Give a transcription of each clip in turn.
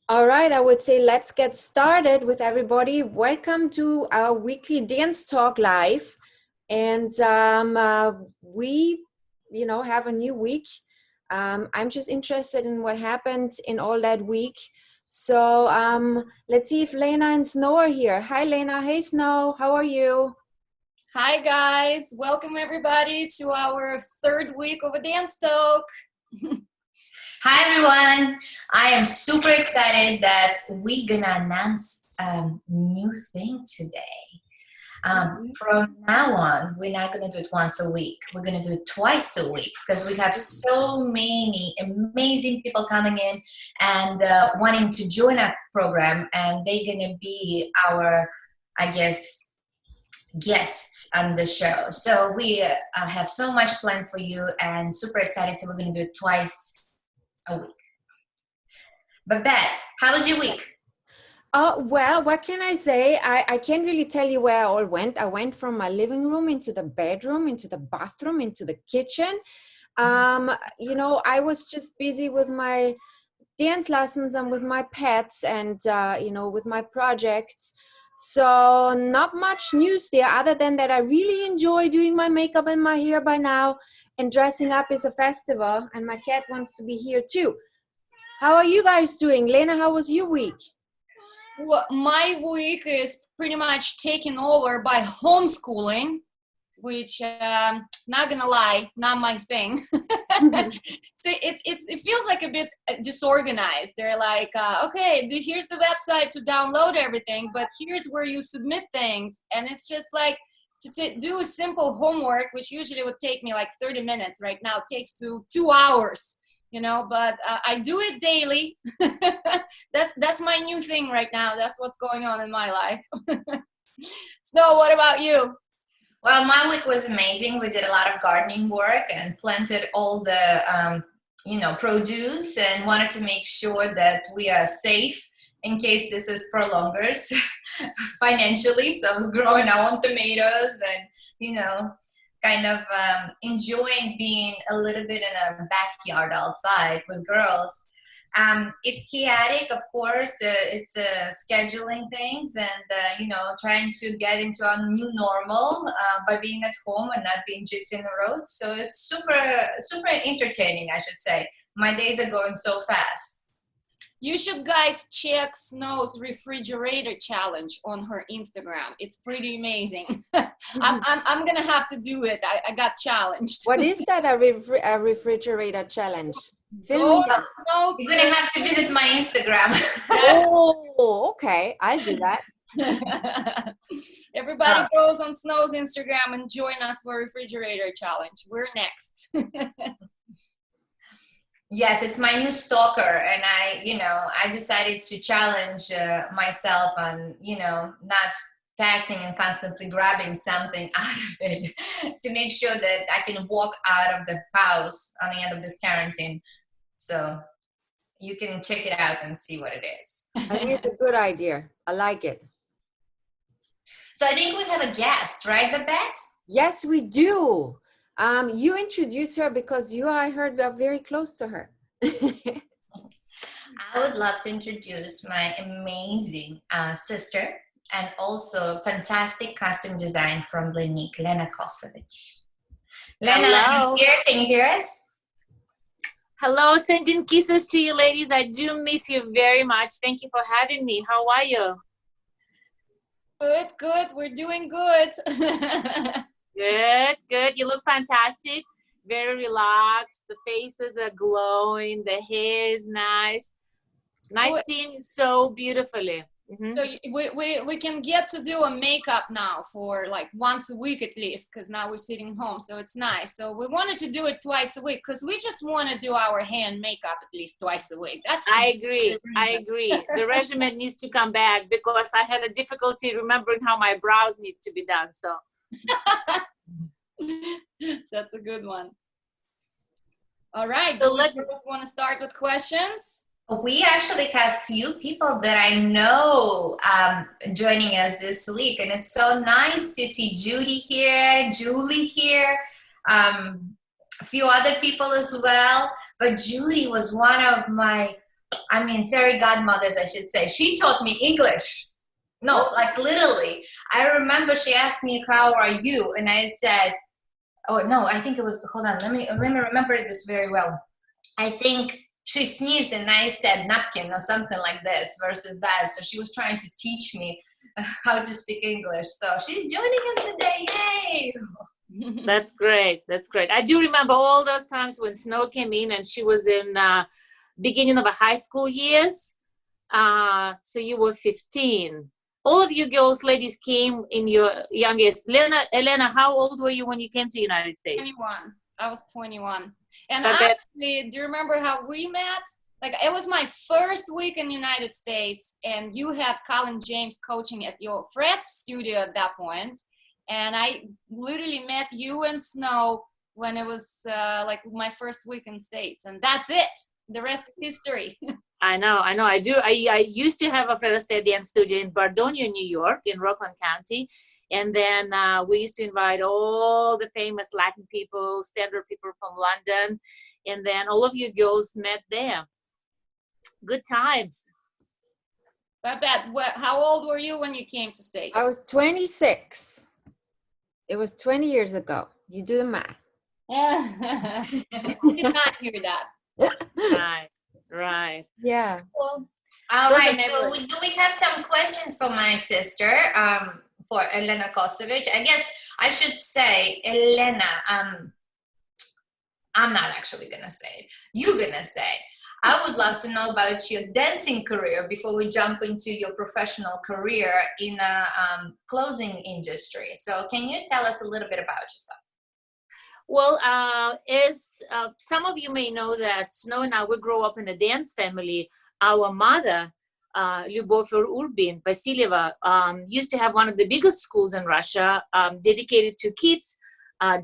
All right, I would say let's get started with everybody. Welcome to our weekly dance talk live. And we, have a new week. I'm just interested in what happened in all that week. So let's see if Lena and Snow are here. Hi, Lena. Hey, Snow. How are you? Hi, guys. Welcome, everybody, to our third week of a dance talk. Hi, everyone. I am super excited that we're going to announce a new thing today. From now on, we're not going to do it once a week. We're going to do it twice a week because we have so many amazing people coming in and wanting to join our program. And they're going to be our, guests on the show. So we have so much planned for you and super excited. So we're going to do it twice a week. Babette, how was your week? Well, what can I say? I can't really tell you where I all went. I went from my living room into the bedroom, into the bathroom, into the kitchen. I was just busy with my dance lessons and with my pets and, with my projects. So not much news there other than that I really enjoy doing my makeup and my hair by now, and dressing up is a festival, and my cat wants to be here too. How are you guys doing? Lena, how was your week? Well, my week is pretty much taken over by homeschooling, which, not gonna lie, not my thing. So it feels like a bit disorganized. They're like, okay, here's the website to download everything, but here's where you submit things. And it's just like, to do a simple homework, which usually would take me like 30 minutes, right now it takes 2 hours, but I do it daily. That's my new thing right now. That's what's going on in my life. Snow, what about you? Well, my week was amazing. We did a lot of gardening work and planted all the, produce, and wanted to make sure that we are safe in case this is prolongers financially. So we're growing our own tomatoes and, enjoying being a little bit in a backyard outside with girls. It's chaotic, of course. It's scheduling things and, trying to get into a new normal by being at home and not being gypsy on the road. So it's super, super entertaining, I should say. My days are going so fast. You should, guys, check Snow's refrigerator challenge on her Instagram. It's pretty amazing. I'm gonna have to do it. I got challenged. What is that, a refrigerator challenge? You're gonna have to visit my Instagram. Oh, okay. I'll do that. Everybody goes on Snow's Instagram and join us for refrigerator challenge. We're next. Yes, it's my new stalker, and I decided to challenge myself on, not passing and constantly grabbing something out of it to make sure that I can walk out of the house on the end of this quarantine. So you can check it out and see what it is. I think it's a good idea. I like it. So I think we have a guest, right, Babette? Yes, we do. You introduce her because I heard, are very close to her. I would love to introduce my amazing sister and also fantastic costume design from Elena Kosovich. Lena, are you here? Can you hear us? Hello, sending kisses to you, ladies. I do miss you very much. Thank you for having me. How are you? Good. We're doing good. Good. You look fantastic. Very relaxed. The faces are glowing. The hair is nice. Nice seeing you so beautifully. Mm-hmm. So we can get to do a makeup now for like once a week at least, because now we're sitting home, so it's nice. So we wanted to do it twice a week because we just want to do our hair and makeup at least twice a week. I agree. The regimen needs to come back because I had a difficulty remembering how my brows need to be done. So that's a good one. All right. So let's want to start with questions. We actually have few people that I know joining us this week, and it's so nice to see Judy here, Julie here, a few other people as well. but Judy was one of my, fairy godmothers, I should say. She taught me English. No, like literally. I remember she asked me, how are you? And I said, oh no, I think it was, hold on, let me remember this very well. I think she sneezed and I said napkin or something like this versus that. So she was trying to teach me how to speak English. So she's joining us today. Yay! That's great. That's great. I do remember all those times when Snow came in and she was in beginning of a high school years. So you were 15. All of you girls, ladies came in your youngest. Elena, how old were you when you came to the United States? 21. I was 21. And Babette. actually, do you remember how we met? Like, it was my first week in the United States, and you had Colin James coaching at your Fred's studio at that point. And I literally met you and Snow when it was like my first week in States. And that's it. The rest is history. I know. I do. I used to have a Fred Astaire dance studio in Bardonia, New York, in Rockland County. And then we used to invite all the famous Latin people, standard people from London. And then all of you girls met there. Good times. Babette, how old were you when you came to States? I was 26. It was 20 years ago. You do the math. I did not hear that. Right. Yeah. Well, all those right. are So do we have some questions for my sister, for Elena Kosovich? I guess I should say, Elena, I'm not actually going to say it. You're going to say it. I would love to know about your dancing career before we jump into your professional career in a clothing industry. So can you tell us a little bit about yourself? Well, as some of you may know that Snow and I, we grew up in a dance family. Our mother, Lyubov Urbin, Vasilieva, used to have one of the biggest schools in Russia dedicated to kids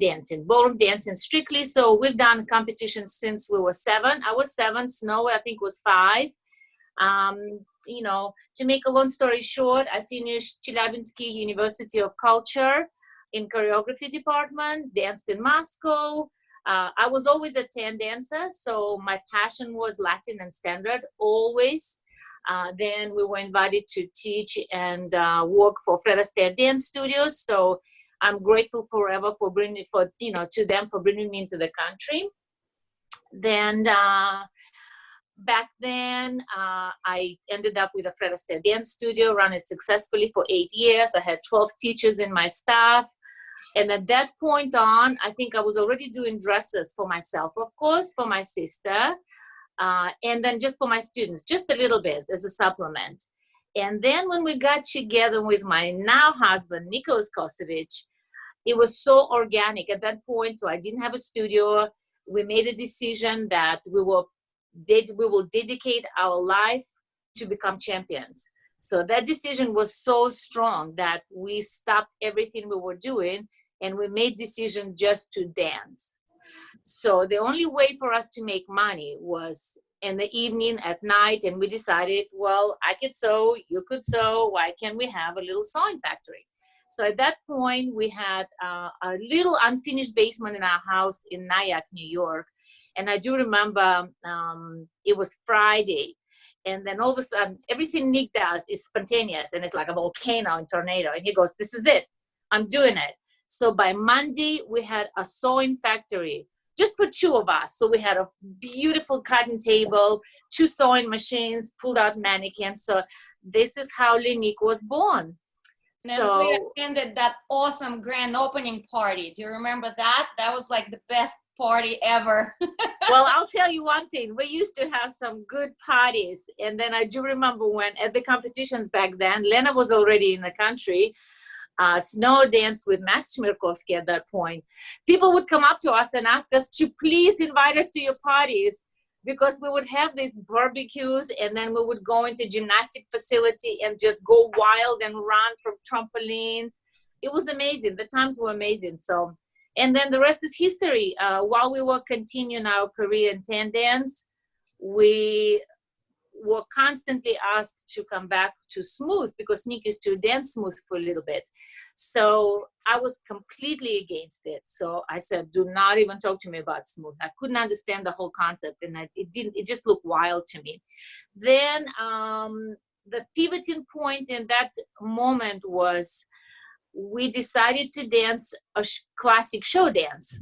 dancing, ballroom dancing strictly. So we've done competitions since we were 7. I was 7, Snow I think was 5. You know, to make a long story short, I finished Chelyabinsk University of Culture in choreography department, danced in Moscow. I was always a 10 dancer, so my passion was Latin and standard always. Then we were invited to teach and work for Fred Astaire dance studios. So I'm grateful forever for to them for bringing me into the country. Then back then, I ended up with a Fred Astaire dance studio, ran it successfully for 8 years. I had 12 teachers in my staff. And at that point on, I think I was already doing dresses for myself, of course, for my sister, and then just for my students, just a little bit as a supplement. And then when we got together with my now husband, Nicholas Kosovich, it was so organic at that point. So I didn't have a studio. We made a decision that we will dedicate our life to become champions. So that decision was so strong that we stopped everything we were doing and we made decision just to dance. So the only way for us to make money was in the evening, at night, and we decided, well, I could sew, you could sew, why can't we have a little sewing factory? So at that point, we had a little unfinished basement in our house in Nyack, New York. And I do remember it was Friday. And then all of a sudden, everything Nick does is spontaneous. And it's like a volcano and tornado. And he goes, this is it. I'm doing it. So by Monday, we had a sewing factory just for 2 of us. So we had a beautiful cutting table, 2 sewing machines, pulled out mannequins. So this is how Nick was born. Then we attended that awesome grand opening party. Do you remember that? That was like the best party ever. Well, I'll tell you one thing. We used to have some good parties. And then I do remember when at the competitions back then, Lena was already in the country. Snow danced with Max Chmirkovsky at that point. People would come up to us and ask us to please invite us to your parties, because we would have these barbecues and then we would go into gymnastic facility and just go wild and run from trampolines. It was amazing. The times were amazing. So, and then the rest is history. While we were continuing our career in 10 dance, we were constantly asked to come back to smooth because Nick used to dance smooth for a little bit. So I was completely against it. So I said, do not even talk to me about smooth. I couldn't understand the whole concept, and it just looked wild to me. Then the pivoting point in that moment was we decided to dance a classic show dance.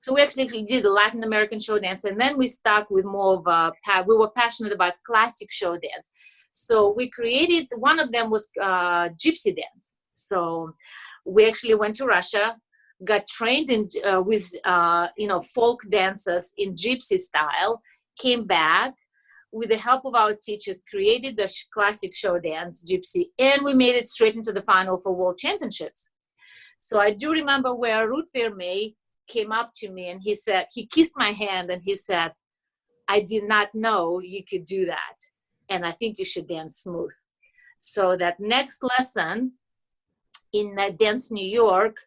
So we actually did a Latin American show dance, and then we stuck with more of we were passionate about classic show dance. So we created, one of them was gypsy dance. So we actually went to Russia, got trained in, with, folk dancers in gypsy style, came back with the help of our teachers, created the classic show dance gypsy, and we made it straight into the final for World Championships. So I do remember where Ruth Vermey came up to me and he said, he kissed my hand and he said, I did not know you could do that. And I think you should dance smooth. So that next lesson in Dance New York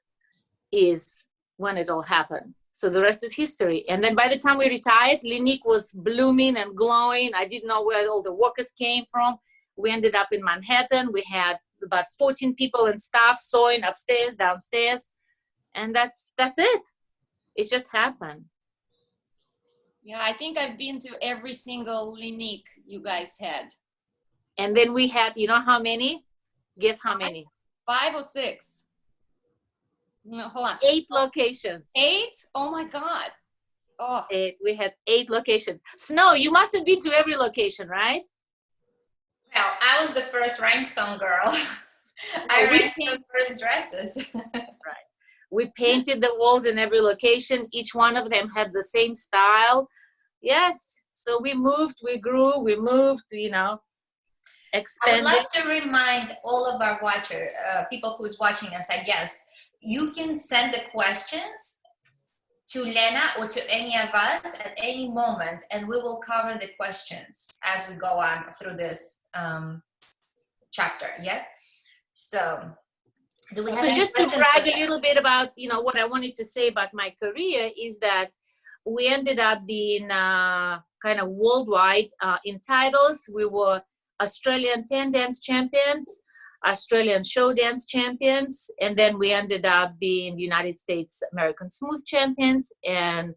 is when it all happened. So the rest is history. And then by the time we retired, Linik was blooming and glowing. I didn't know where all the workers came from. We ended up in Manhattan. We had about 14 people and staff sewing upstairs, downstairs. And that's it. It just happened. Yeah, I think I've been to every single Linik you guys had. And then we had, you know how many? Guess how many? 5 or 6? No, hold on. 8 locations. 8? Oh my God. Oh. 8. We had 8 locations. Snow, you must have been to every location, right? Well, I was the first rhinestone girl. I rented the first dresses. Right. We painted the walls in every location. Each one of them had the same style. Yes. So we moved, we grew, we moved, expanded. I would like to remind all of our people who's watching us, I guess, you can send the questions to Lena or to any of us at any moment, and we will cover the questions as we go on through this chapter. Yeah. So do we have any just to questions brag a little bit about, what I wanted to say about my career is that we ended up being kind of worldwide in titles. We were Australian 10 dance champions, Australian show dance champions, and then we ended up being United States American Smooth champions and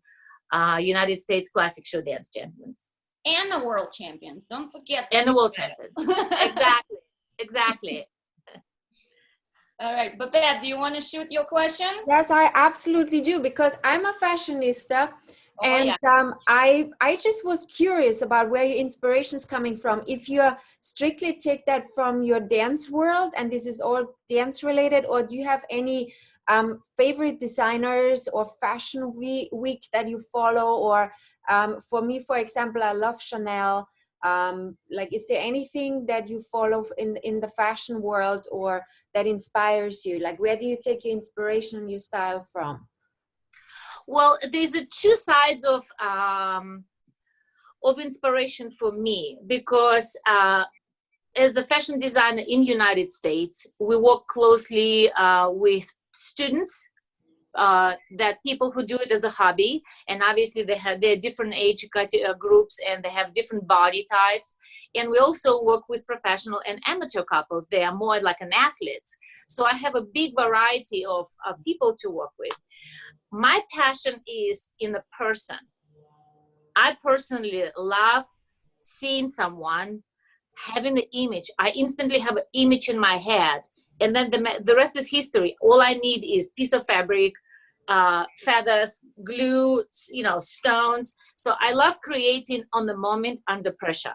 United States Classic Show Dance champions. And the world champions, don't forget. And the world champions, exactly. All right, Babette, do you want to shoot your question? Yes, I absolutely do, because I'm a fashionista. I just was curious about where your inspiration is coming from. If you strictly take that from your dance world, and this is all dance related, or do you have any favorite designers or fashion week that you follow? Or for me, for example, I love Chanel. Is there anything that you follow in the fashion world or that inspires you? Like, where do you take your inspiration and your style from? Well, there's 2 sides of inspiration for me, because as the fashion designer in the United States, we work closely with students, that people who do it as a hobby, and obviously they're different age groups and they have different body types. And we also work with professional and amateur couples. They are more like an athletes. So I have a big variety of people to work with. My passion is in the person. I personally love seeing someone having the image. I instantly have an image in my head, and then the rest is history. All I need is piece of fabric, feathers, glue, stones. So I love creating on the moment under pressure.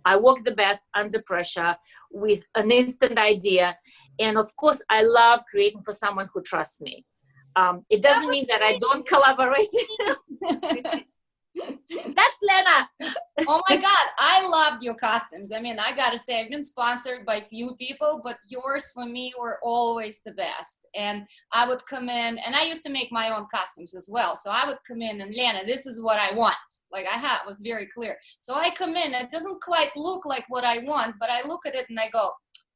I work the best under pressure with an instant idea. And of course, I love creating for someone who trusts me. It doesn't mean that I don't collaborate. That's Lena. Oh my God, I loved your costumes. I mean, I gotta say, I've been sponsored by few people, but yours for me were always the best. And I would come in, and I used to make my own costumes as well. So I would come in and, Lena, this is what I want. Like was very clear. So I come in, it doesn't quite look like what I want, but I look at it and I go,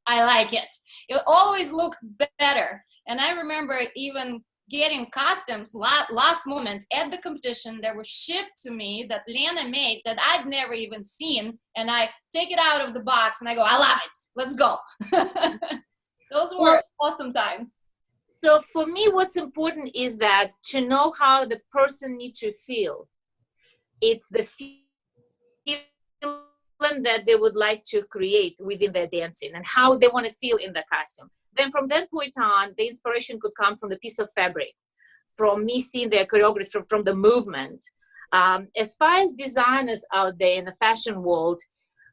I like it. It always looked better. And I remember even getting costumes last moment at the competition that were shipped to me that Lena made that I've never even seen, and I take it out of the box and I go, I love it, let's go. Those were awesome times. So for me, what's important is that to know how the person needs to feel. It's the feeling that they would like to create within their dancing and how they want to feel in the costume. Then from that point on, the inspiration could come from the piece of fabric, from me seeing their choreography, from the movement. As far as designers out there in the fashion world,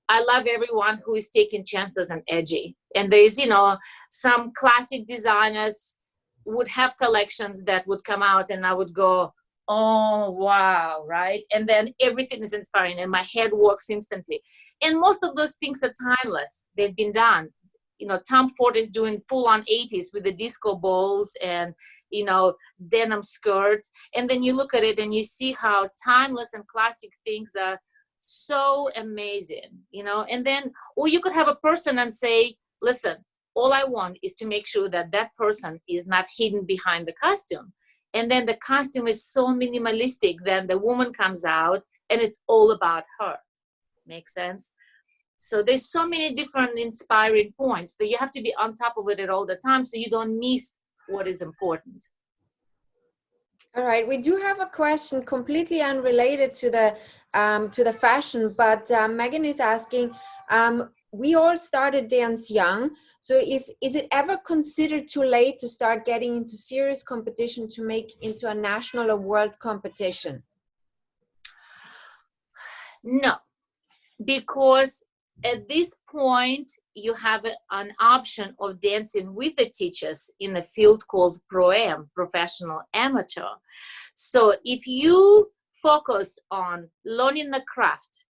I love everyone who is taking chances and edgy. And there's, you know, some classic designers would have collections that would come out and I would go, oh, wow, right? And then everything is inspiring and my head works instantly. And most of those things are timeless. They've been done. You know, Tom Ford is doing full-on 80s with the disco balls and, you know, denim skirts. And then you look at it and you see how timeless and classic things are so amazing, you know. And then, or you could have a person and say, listen, all I want is to make sure that that person is not hidden behind the costume. And then the costume is so minimalistic, then the woman comes out and it's all about her. Makes sense? So there's so many different inspiring points that you have to be on top of it all the time so you don't miss what is important. All right, we do have a question completely unrelated to the fashion, but Megan is asking, we all started dance young, so is it ever considered too late to start getting into serious competition to make into a national or world competition? No, because at this point, you have an option of dancing with the teachers in a field called Pro-Am, Professional Amateur. So if you focus on learning the craft,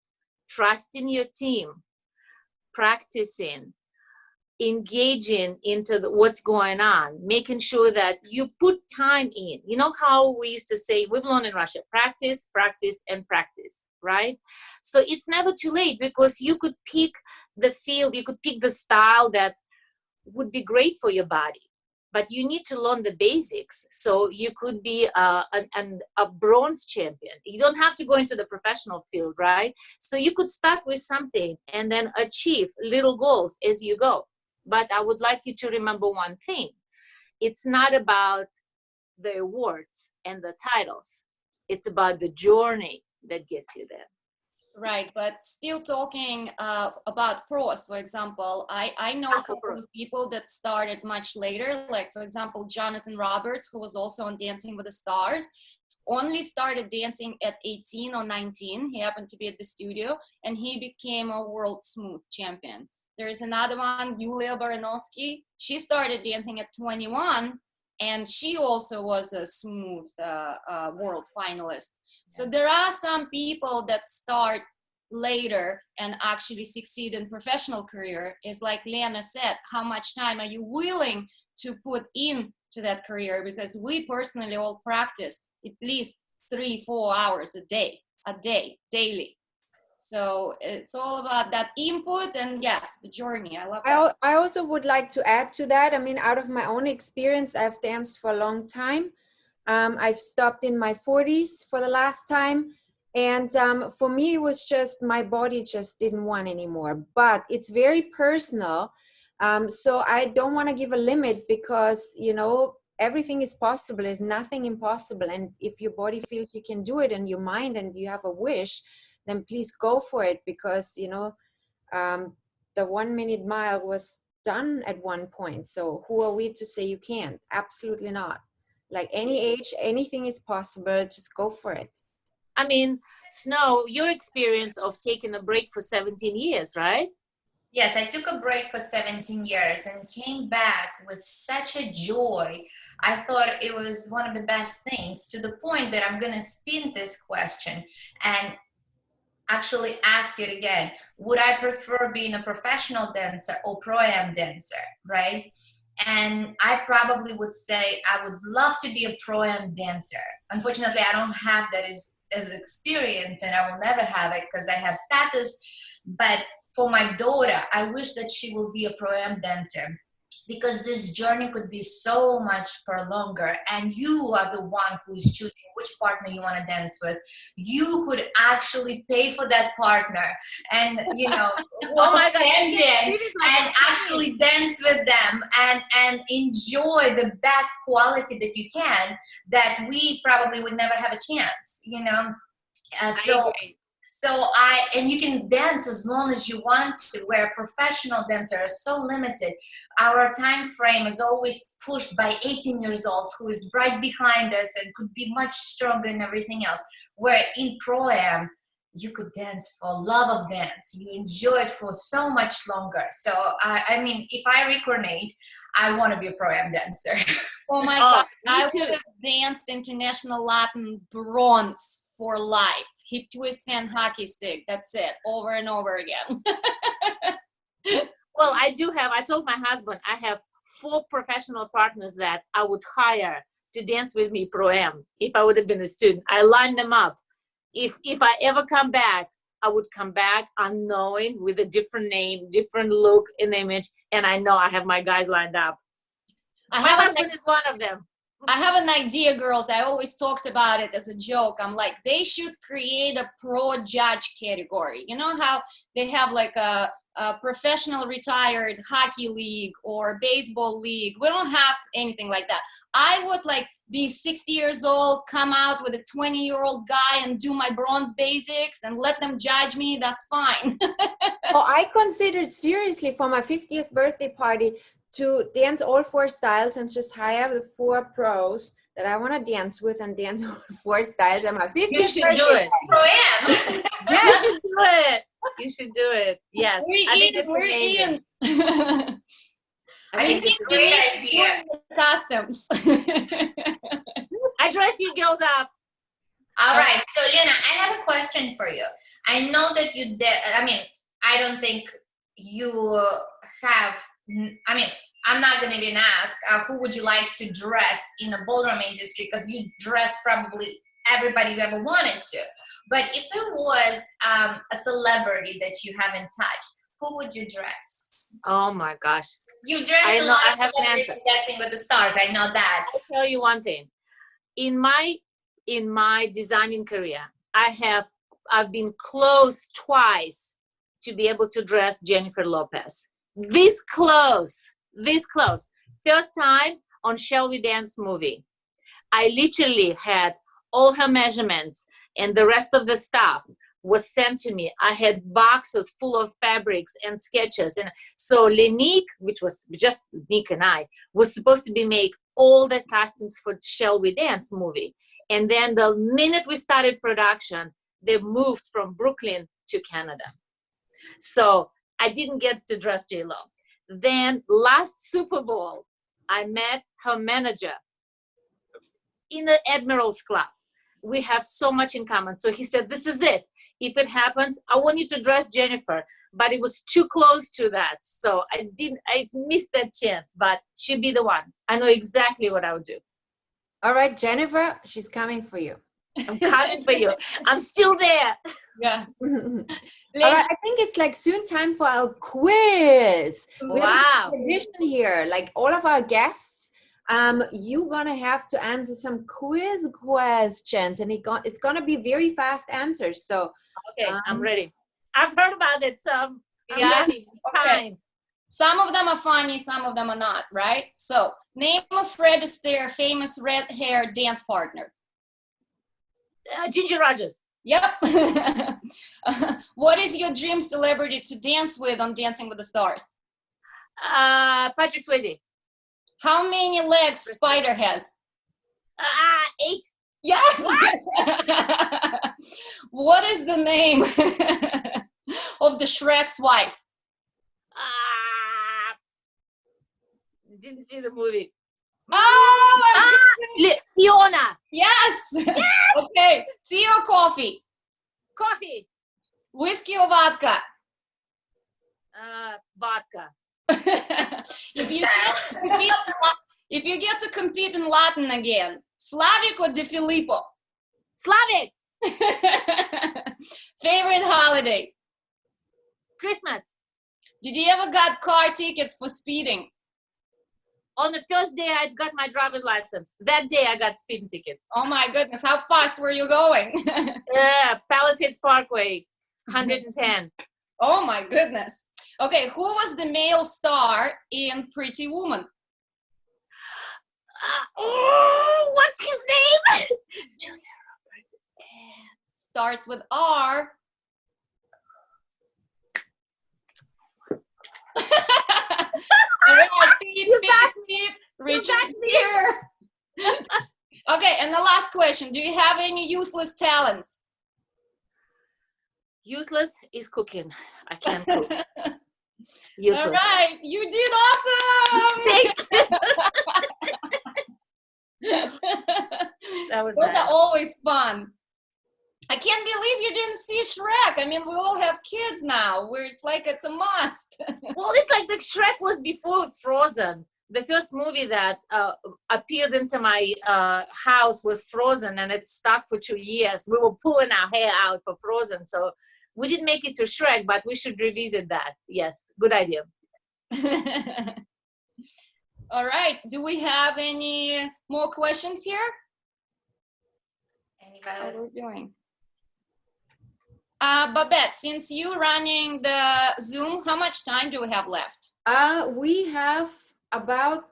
trusting your team, practicing, engaging into what's going on, making sure that you put time in. You know how we used to say, we've learned in Russia, practice, practice, and practice, right? So it's never too late because you could pick the field, you could pick the style that would be great for your body, but you need to learn the basics. So you could be a bronze champion. You don't have to go into the professional field, right? So you could start with something and then achieve little goals as you go. But I would like you to remember one thing. It's not about the awards and the titles. It's about the journey that gets you there. Right, but still talking about pros, for example, I know a couple of people that started much later, like, for example, Jonathan Roberts, who was also on Dancing with the Stars, only started dancing at 18 or 19. He happened to be at the studio, and he became a world smooth champion. There's another one, Yulia Baranovsky. She started dancing at 21, and she also was a smooth world finalist. So there are some people that start later and actually succeed in professional career. It's like Lena said, how much time are you willing to put into that career? Because we personally all practice at least 3-4 hours a day, daily. So it's all about that input and yes, the journey. I love that. I also would like to add to that. I mean, out of my own experience, I've danced for a long time. I've stopped in my 40s for the last time. And for me, it was just my body just didn't want anymore. But it's very personal. So I don't want to give a limit because, you know, everything is possible. There's nothing impossible. And if your body feels you can do it and your mind and you have a wish, then please go for it. Because, you know, the 1 minute mile was done at one point. So who are we to say you can't? Absolutely not. Like any age, anything is possible. Just go for it. I mean, Snow, your experience of taking a break for 17 years, right? Yes, I took a break for 17 years and came back with such a joy. I thought it was one of the best things, to the point that I'm going to spin this question and actually ask it again. Would I prefer being a professional dancer or pro-am dancer, right? And I probably would say I would love to be a pro-am dancer. Unfortunately, I don't have that as experience, and I will never have it because I have status. But for my daughter, I wish that she will be a pro-am dancer, because this journey could be so much for longer, and you are the one who is choosing which partner you want to dance with. You could actually pay for that partner and, you know, walk hand in and actually dance with them and enjoy the best quality that you can, that we probably would never have a chance, you know. And you can dance as long as you want to, where professional dancers are so limited. Our time frame is always pushed by 18 years olds who is right behind us and could be much stronger and everything else. Where in Pro-Am, you could dance for love of dance. You enjoy it for so much longer. So, I mean, if I reincarnate, I want to be a Pro-Am dancer. Oh my God. I would have danced international Latin bronze for life. Hip twist and hockey stick. That's it. Over and over again. Well, I told my husband I have 4 professional partners that I would hire to dance with me Pro-Am if I would have been a student. I lined them up. If I ever come back, I would come back unknowing with a different name, different look and image, and I know I have my guys lined up. My husband is one of them. I have an idea, girls. I always talked about it as a joke. I'm like, they should create a pro judge category. You know how they have like a professional retired hockey league or baseball league? We don't have anything like that. I would like be 60 years old, come out with a 20-year-old guy and do my bronze basics and let them judge me. That's fine. Oh, I considered seriously for my 50th birthday party to dance all 4 styles and just hire the 4 pros that I want to dance with and dance all 4 styles at my 50th You should birthday. do it. Pro-Am. Yeah, you should do it. You should do it. Yes. I think it's amazing. I think it's a great idea. Costumes. I dress you girls up. All right. So, Elena, I have a question for you. I know that you did. I mean, I don't think you have. I mean, I'm not going to even ask who would you like to dress in the ballroom industry, because you dress probably everybody you ever wanted to. But if it was a celebrity that you haven't touched, who would you dress? Oh my gosh. You dressed a lot I of have an celebrities answer. in Dancing with the Stars. I know that. I'll tell you one thing. In my designing career, I've been close twice to be able to dress Jennifer Lopez. This close. First time on Shall We Dance movie. I literally had all her measurements and the rest of the stuff was sent to me. I had boxes full of fabrics and sketches. And so Lenique, which was just Nick and I, was supposed to be make all the costumes for Shall We Dance movie. And then the minute we started production, they moved from Brooklyn to Canada. So I didn't get to dress J-Lo. Then last Super Bowl, I met her manager in the Admirals Club. We have so much in common. So he said, this is it. If it happens, I want you to dress Jennifer. But it was too close to that. So I missed that chance, but she'd be the one. I know exactly what I would do. All right, Jennifer, she's coming for you. I'm coming for you. I'm still there. Yeah. All right, I think it's like soon time for our quiz. We have an addition here. Like all of our guests, you're gonna have to answer some quiz questions, and it's gonna be very fast answers. So okay, I'm ready. I've heard about it, so I'm ready. Okay. Some of them are funny, some of them are not, right? So name a Fred Astaire famous red-haired dance partner. Ginger Rogers. Yep. What is your dream celebrity to dance with on Dancing with the Stars? Patrick Swayze. How many legs Spider has? 8. Yes. What is the name of the Shrek's wife? Didn't see the movie. Fiona. Yes. Okay. Tea or coffee? Coffee. Whiskey or vodka? Vodka. If you get to compete in Latin again, Slavic or De Filippo? Slavic. Favorite holiday? Christmas. Did you ever got car tickets for speeding? on the first day I got my driver's license. That day I got speeding ticket. Oh my goodness, how fast were you going? Yeah, Palisades Parkway, 110. Oh my goodness. Okay, who was the male star in Pretty Woman? What's his name? Julia Roberts. Starts with R. All right, beep, beep. Richard here. Okay, and the last question. Do you have any useless talents? Useless is cooking. I can't cook. Useless. All right, you did awesome. Thank you. That was Those nice. are always fun. I can't believe you didn't see Shrek. I mean, we all have kids now where it's like it's a must. Well, it's like the Shrek was before Frozen. The first movie that appeared into my house was Frozen, and it stuck for 2 years. We were pulling our hair out for Frozen, so we didn't make it to Shrek, but we should revisit that. Yes, good idea. All right. Do we have any more questions here? Anybody? How are we doing? Babette, since you're running the Zoom, how much time do we have left? We have about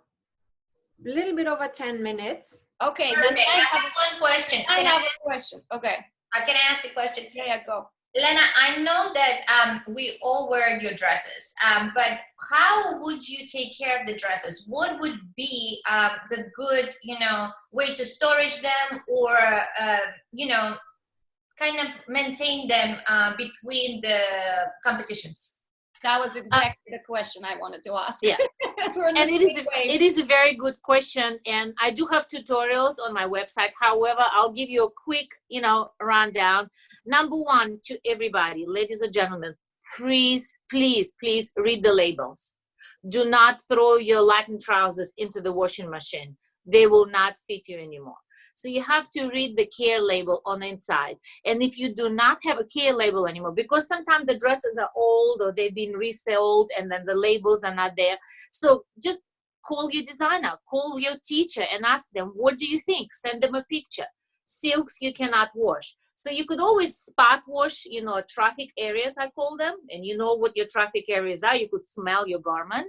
a little bit over 10 minutes. Okay, Perfect. then I have one question. I Can have a question. Okay. can I ask the question? Yeah, go. Elena, I know that we all wear your dresses, but how would you take care of the dresses? What would be the good, way to storage them, or kind of maintain them between the competitions? That was exactly the question I wanted to ask. Yeah. And it is a very good question, and I do have tutorials on my website. However, I'll give you a quick rundown. Number one, to everybody, ladies and gentlemen, please read the labels. Do not throw your Latin trousers into the washing machine. They will not fit you anymore. So you have to read the care label on the inside. And if you do not have a care label anymore, because sometimes the dresses are old or they've been resold and then the labels are not there. So just call your designer, call your teacher and ask them, what do you think? Send them a picture. Silks you cannot wash. So you could always spot wash, traffic areas, I call them, and you know what your traffic areas are. You could smell your garment.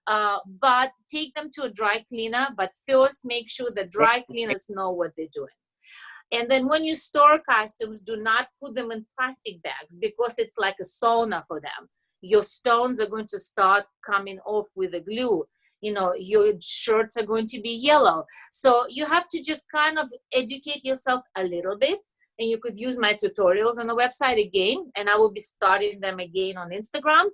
But take them to a dry cleaner, but first make sure the dry cleaners know what they're doing. And then when you store costumes, do not put them in plastic bags because it's like a sauna for them. Your stones are going to start coming off with the glue. Your shirts are going to be yellow. So you have to just kind of educate yourself a little bit. And you could use my tutorials on the website again, and I will be starting them again on Instagram.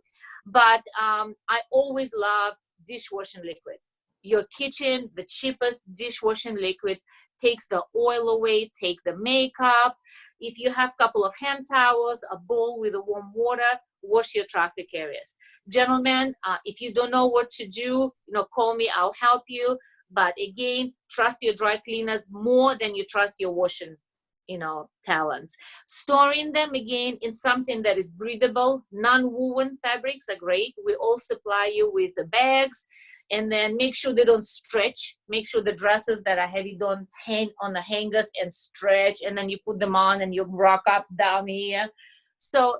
But I always love dishwashing liquid. Your kitchen, the cheapest dishwashing liquid, takes the oil away, take the makeup. If you have a couple of hand towels, a bowl with warm water, wash your traffic areas. Gentlemen, if you don't know what to do, call me, I'll help you. But again, trust your dry cleaners more than you trust your washing talents. Storing them again in something that is breathable. Non-woven fabrics are great. We all supply you with the bags, and then make sure they don't stretch. Make sure the dresses that are heavy don't hang on the hangers and stretch, and then you put them on and your bra cups down here. So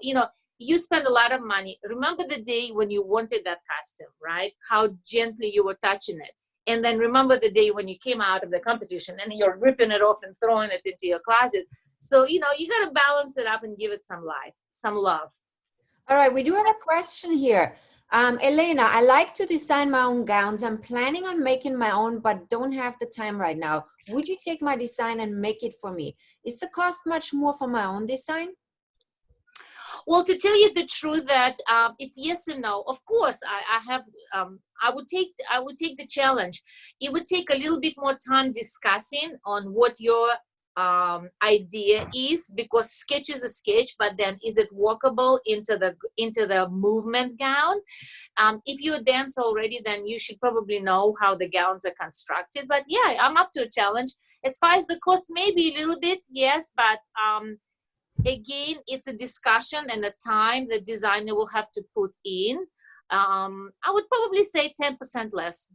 you spend a lot of money. Remember the day when you wanted that costume, right? How gently you were touching it. And then remember the day when you came out of the competition and you're ripping it off and throwing it into your closet. So, you got to balance it up and give it some life, some love. All right, we do have a question here. Elena, I like to design my own gowns. I'm planning on making my own, but don't have the time right now. Would you take my design and make it for me? Is the cost much more for my own design? Well, to tell you the truth, that it's yes and no. Of course, I would take the challenge. It would take a little bit more time discussing on what your idea is, because sketch is a sketch, but then is it workable into the movement gown? If you dance already, then you should probably know how the gowns are constructed. But yeah, I'm up to a challenge. As far as the cost, maybe a little bit, yes, but again, it's a discussion and a time the designer will have to put in. I would probably say 10% less.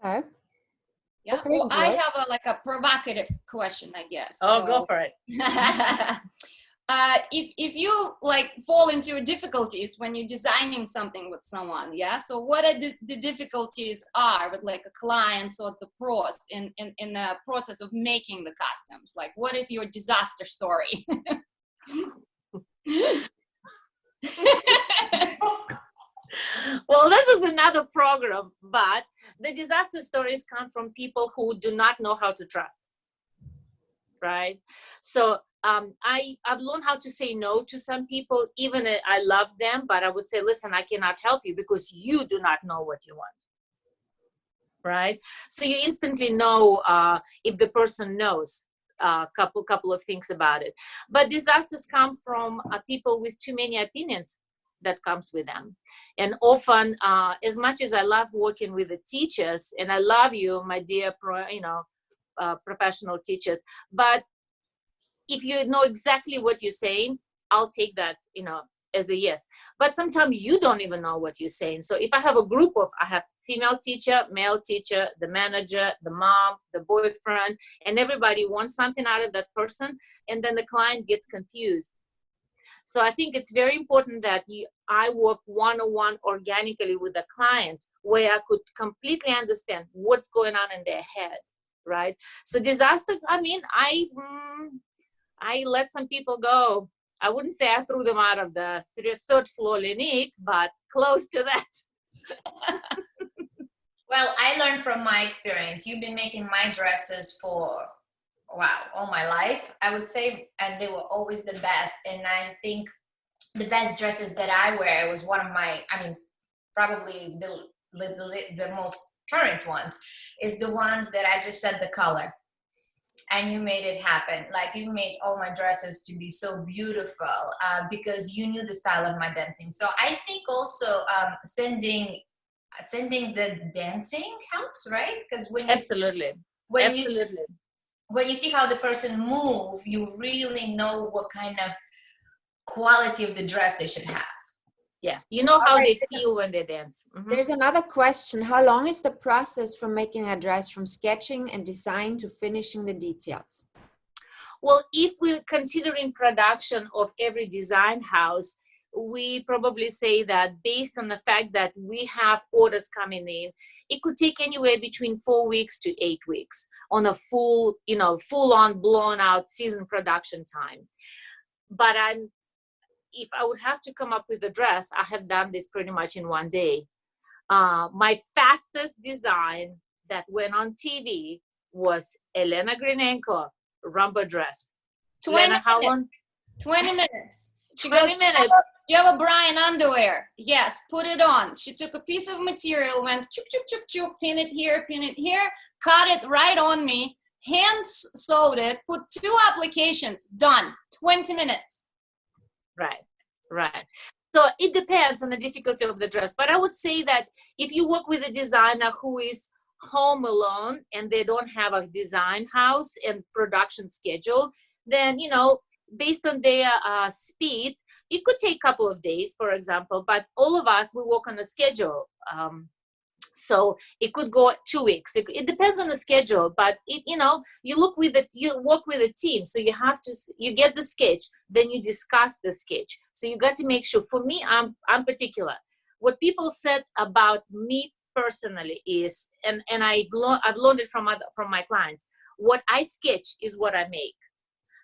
Okay. Yeah. Okay, Well, I good. have a provocative question, I guess. Oh, go for it. If you fall into difficulties when you're designing something with someone, yeah. So what are the difficulties are with a clients or the pros in the process of making the costumes? Like, what is your disaster story? Well, this is another program, but the disaster stories come from people who do not know how to trust, right? So I've learned how to say no to some people, even if I love them, but I would say, listen, I cannot help you because you do not know what you want, right? So you instantly know if the person knows a couple of things about it. But disasters come from people with too many opinions that comes with them. And often, as much as I love working with the teachers, and I love you, my dear, professional teachers, but if you know exactly what you're saying, I'll take that, as a yes. But sometimes you don't even know what you're saying. So if I have a group I have female teacher, male teacher, the manager, the mom, the boyfriend, and everybody wants something out of that person, and then the client gets confused. So I think it's very important that I work one-on-one organically with the client, where I could completely understand what's going on in their head, right? So disaster, I let some people go. I wouldn't say I threw them out of the third floor Linique, but close to that. Well, I learned from my experience. You've been making my dresses for, wow, all my life, I would say, and they were always the best. And I think the best dresses that I wear was one of my, probably the most current ones, is the ones that I just said the color. And you made it happen. Like, you made all my dresses to be so beautiful because you knew the style of my dancing. So I think also sending the dancing helps, right? Because when Absolutely. when you see how the person move, you really know what kind of quality of the dress they should have. Yeah, you know how they feel when they dance. Mm-hmm. There's another question. How long is the process from making a dress, from sketching and design to finishing the details? Well, if we're considering production of every design house, we probably say that based on the fact that we have orders coming in, it could take anywhere between 4 weeks to 8 weeks on a full-on blown out season production time. But if I would have to come up with a dress, I have done this pretty much in one day. My fastest design that went on TV was Elena Grinenko rumba dress. 20 Elena, how long? 20 minutes. She 20 goes, minutes. You have a Brian underwear. Yes, put it on. She took a piece of material, went chuk, chuk, chuk, chuk, pin it here, cut it right on me, hand sewed it, put 2 applications, done. 20 minutes. Right. So it depends on the difficulty of the dress. But I would say that if you work with a designer who is home alone and they don't have a design house and production schedule, then, based on their speed, it could take a couple of days, for example. But all of us, we work on a schedule. So it could go 2 weeks. It depends on the schedule, but you work with a team. So you get the sketch, then you discuss the sketch. So you got to make sure. For me, I'm particular. What people said about me personally is, and I've learned it from my clients. What I sketch is what I make.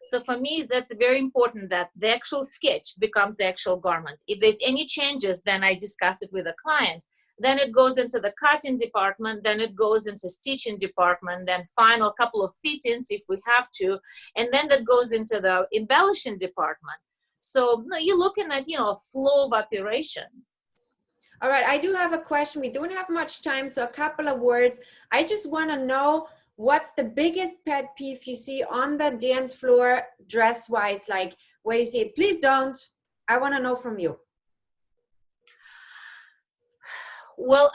So for me, that's very important that the actual sketch becomes the actual garment. If there's any changes, then I discuss it with the client. Then it goes into the cutting department, then it goes into stitching department, then final couple of fittings if we have to, and then that goes into the embellishing department. So you're looking at, a flow of operation. All right, I do have a question. We don't have much time, so a couple of words. I just want to know, what's the biggest pet peeve you see on the dance floor dress-wise, like where you say, please don't, I want to know from you. Well,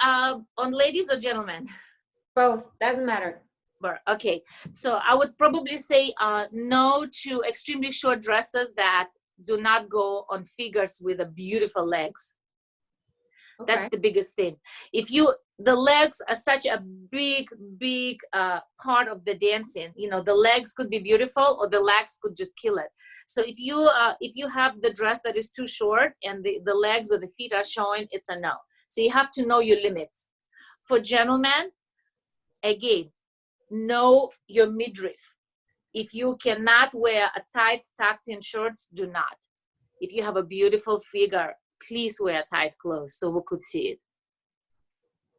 on ladies or gentlemen? Both, doesn't matter. Okay, so I would probably say no to extremely short dresses that do not go on figures with beautiful legs. Okay. That's the biggest thing. If you the legs are such a big part of the dancing. You know, the legs could be beautiful or the legs could just kill it. So if you have the dress that is too short and the legs or the feet are showing, it's a no. So you have to know your limits. For gentlemen, again, know your midriff. If you cannot wear a tight tucked in shorts, do not. If you have a beautiful figure, please wear tight clothes so we could see it.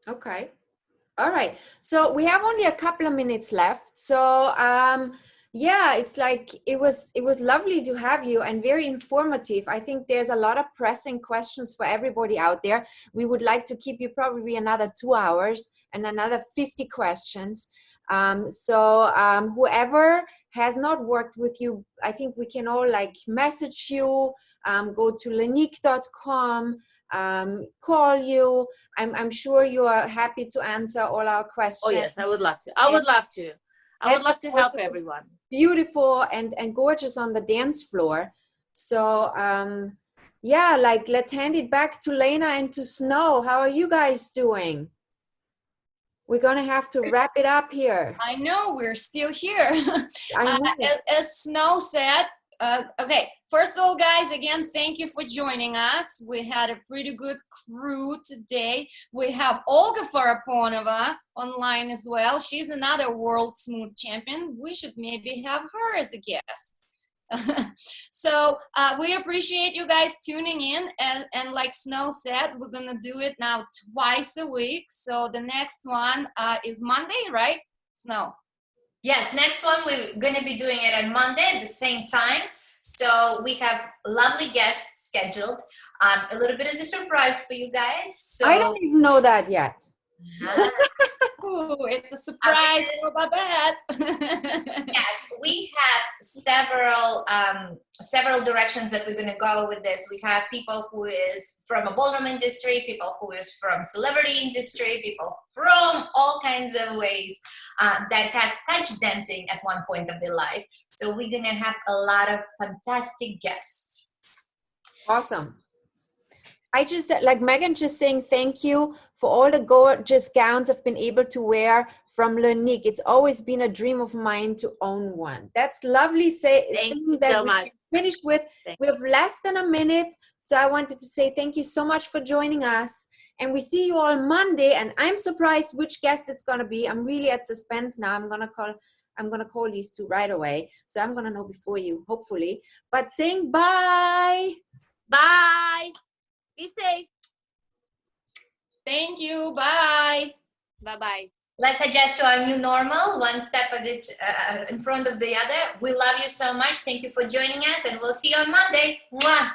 Okay. All right. So we have only a couple of minutes left. So yeah, it's like it was lovely to have you and very informative. I think there's a lot of pressing questions for everybody out there. We would like to keep you probably another 2 hours and another 50 questions. Whoever has not worked with you, I think we can all like message you, go to lenique.com, call you. I'm sure you are happy to answer all our questions. Oh yes, I would love to. I would love to help everyone. Beautiful and gorgeous on the dance floor. So yeah, like let's hand it back to Lena and to Snow. How are you guys doing? We're gonna have to wrap it up here. I know, we're still here. I know. As Snow said, okay, first of all, guys, again, thank you for joining us. We had a pretty good crew today. We have Olga Faraponova online as well. She's another world smooth champion. We should maybe have her as a guest. So we appreciate you guys tuning in, and like Snow said, we're gonna do it now twice a week. So the next one is Monday, right, Snow? Yes, next one we're going to be doing it on Monday at the same time. So we have lovely guests scheduled. A little bit as a surprise for you guys. So I don't even know that yet. Ooh, it's a surprise for Babette. Yes, we have several directions that we're going to go with this. We have people who is from a ballroom industry, people who is from celebrity industry, people from all kinds of ways that has touched dancing at one point of their life. So we're going to have a lot of fantastic guests. Awesome. I just, like Megan just saying thank you for all the gorgeous gowns I've been able to wear from Lenique. It's always been a dream of mine to own one. That's lovely. Thank you so much. Finished with. We have less than a minute. So I wanted to say thank you so much for joining us. And we see you all Monday. And I'm surprised which guest it's going to be. I'm really at suspense now. I'm going to call these two right away. So I'm going to know before you, hopefully. But saying bye. Bye. Be safe. Thank you. Bye. Bye-bye. Let's adjust to our new normal, one step at it, in front of the other. We love you so much. Thank you for joining us, and we'll see you on Monday. Mwah.